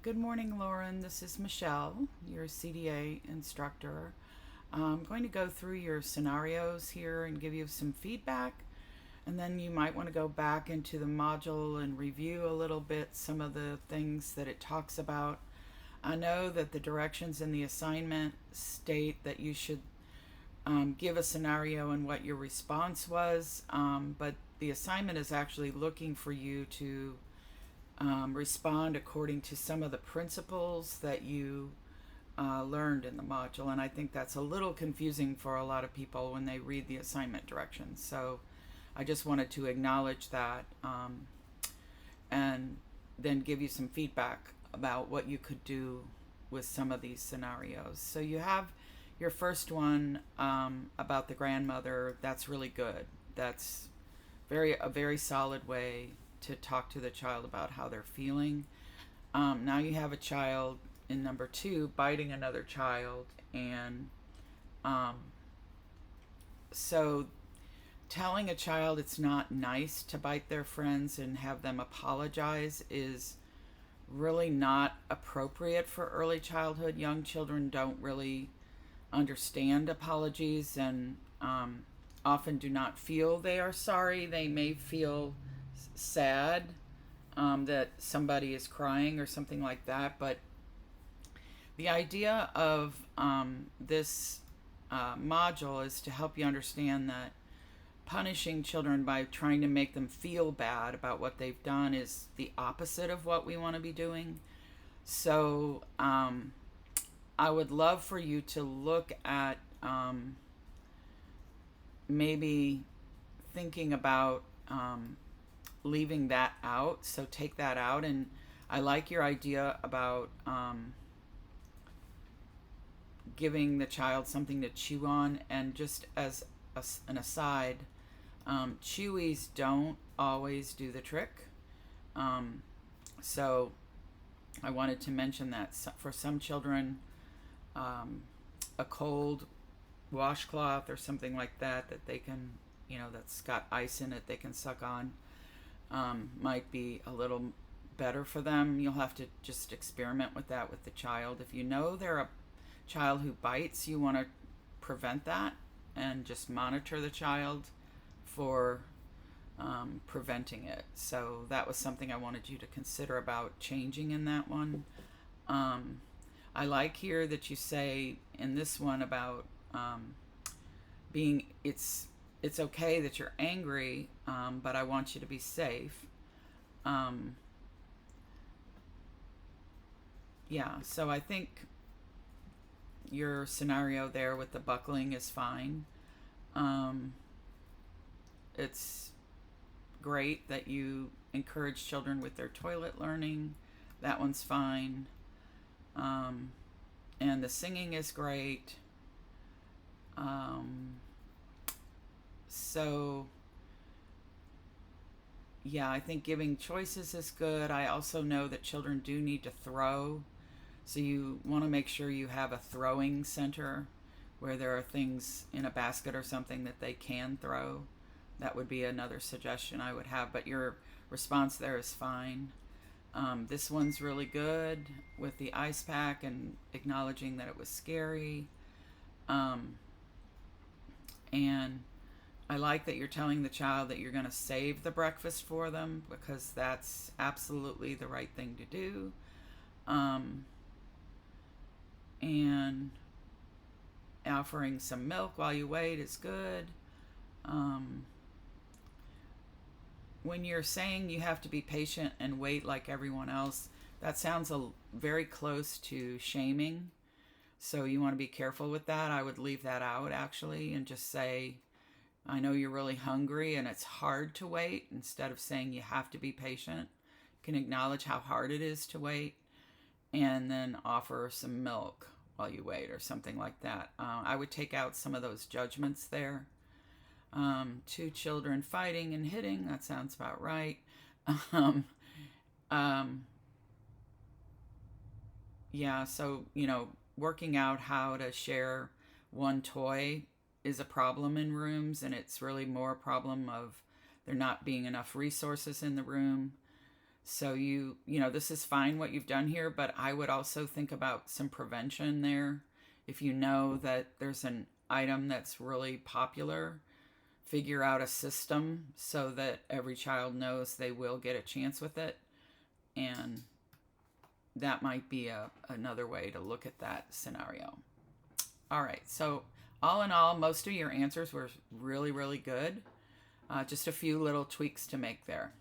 Good morning, Lauren. This is Michelle, your CDA instructor. I'm going to go through your scenarios here and give you some feedback, and then you might want to go back into the module and review a little bit some of the things that it talks about. I know that the directions in the assignment state that you should give a scenario and what your response was, but the assignment is actually looking for you to respond according to some of the principles that you learned in the module. And I think that's a little confusing for a lot of people when they read the assignment directions. So I just wanted to acknowledge that and then give you some feedback about what you could do with some of these scenarios. So you have your first one about the grandmother. That's really good. That's a very solid way to talk to the child about how they're feeling. Now you have a child in number two biting another child, and so telling a child it's not nice to bite their friends and have them apologize is really not appropriate for early childhood. Young children don't really understand apologies and often do not feel they are sorry. They may feel sad that somebody is crying or something like that, but the idea of this module is to help you understand that punishing children by trying to make them feel bad about what they've done is the opposite of what we want to be doing. So I would love for you to look at maybe thinking about leaving that out. So take that out. And I like your idea about giving the child something to chew on. And just as an aside, chewies don't always do the trick. So I wanted to mention that for some children, a cold washcloth or something like that they can, that's got ice in it, they can suck on, might be a little better for them. You'll have to just experiment with that with the child. If you know they're a child who bites, you want to prevent that and just monitor the child for preventing it. So that was something I wanted you to consider about changing in that one. I like here that you say in this one about being, it's okay that you're angry, but I want you to be safe. Yeah, so I think your scenario there with the buckling is fine. It's great that you encourage children with their toilet learning. That one's fine. And the singing is great. So yeah, I think giving choices is good. I also know that children do need to throw. So you want to make sure you have a throwing center where there are things in a basket or something that they can throw. That would be another suggestion I would have, but your response there is fine. This one's really good with the ice pack and acknowledging that it was scary. And I like that you're telling the child that you're going to save the breakfast for them, because that's absolutely the right thing to do. And offering some milk while you wait is good. When you're saying you have to be patient and wait like everyone else, that sounds very close to shaming. So you want to be careful with that. I would leave that out actually and just say, I know you're really hungry and it's hard to wait. Instead of saying you have to be patient, you can acknowledge how hard it is to wait and then offer some milk while you wait or something like that. I would take out some of those judgments there. Two children fighting and hitting, that sounds about right. Yeah, so, working out how to share one toy is a problem in rooms, and it's really more a problem of there not being enough resources in the room. So this is fine what you've done here, but I would also think about some prevention there. If you know that there's an item that's really popular, figure out a system so that every child knows they will get a chance with it. And that might be another way to look at that scenario. All right, so all in all, most of your answers were really, really good. Just a few little tweaks to make there.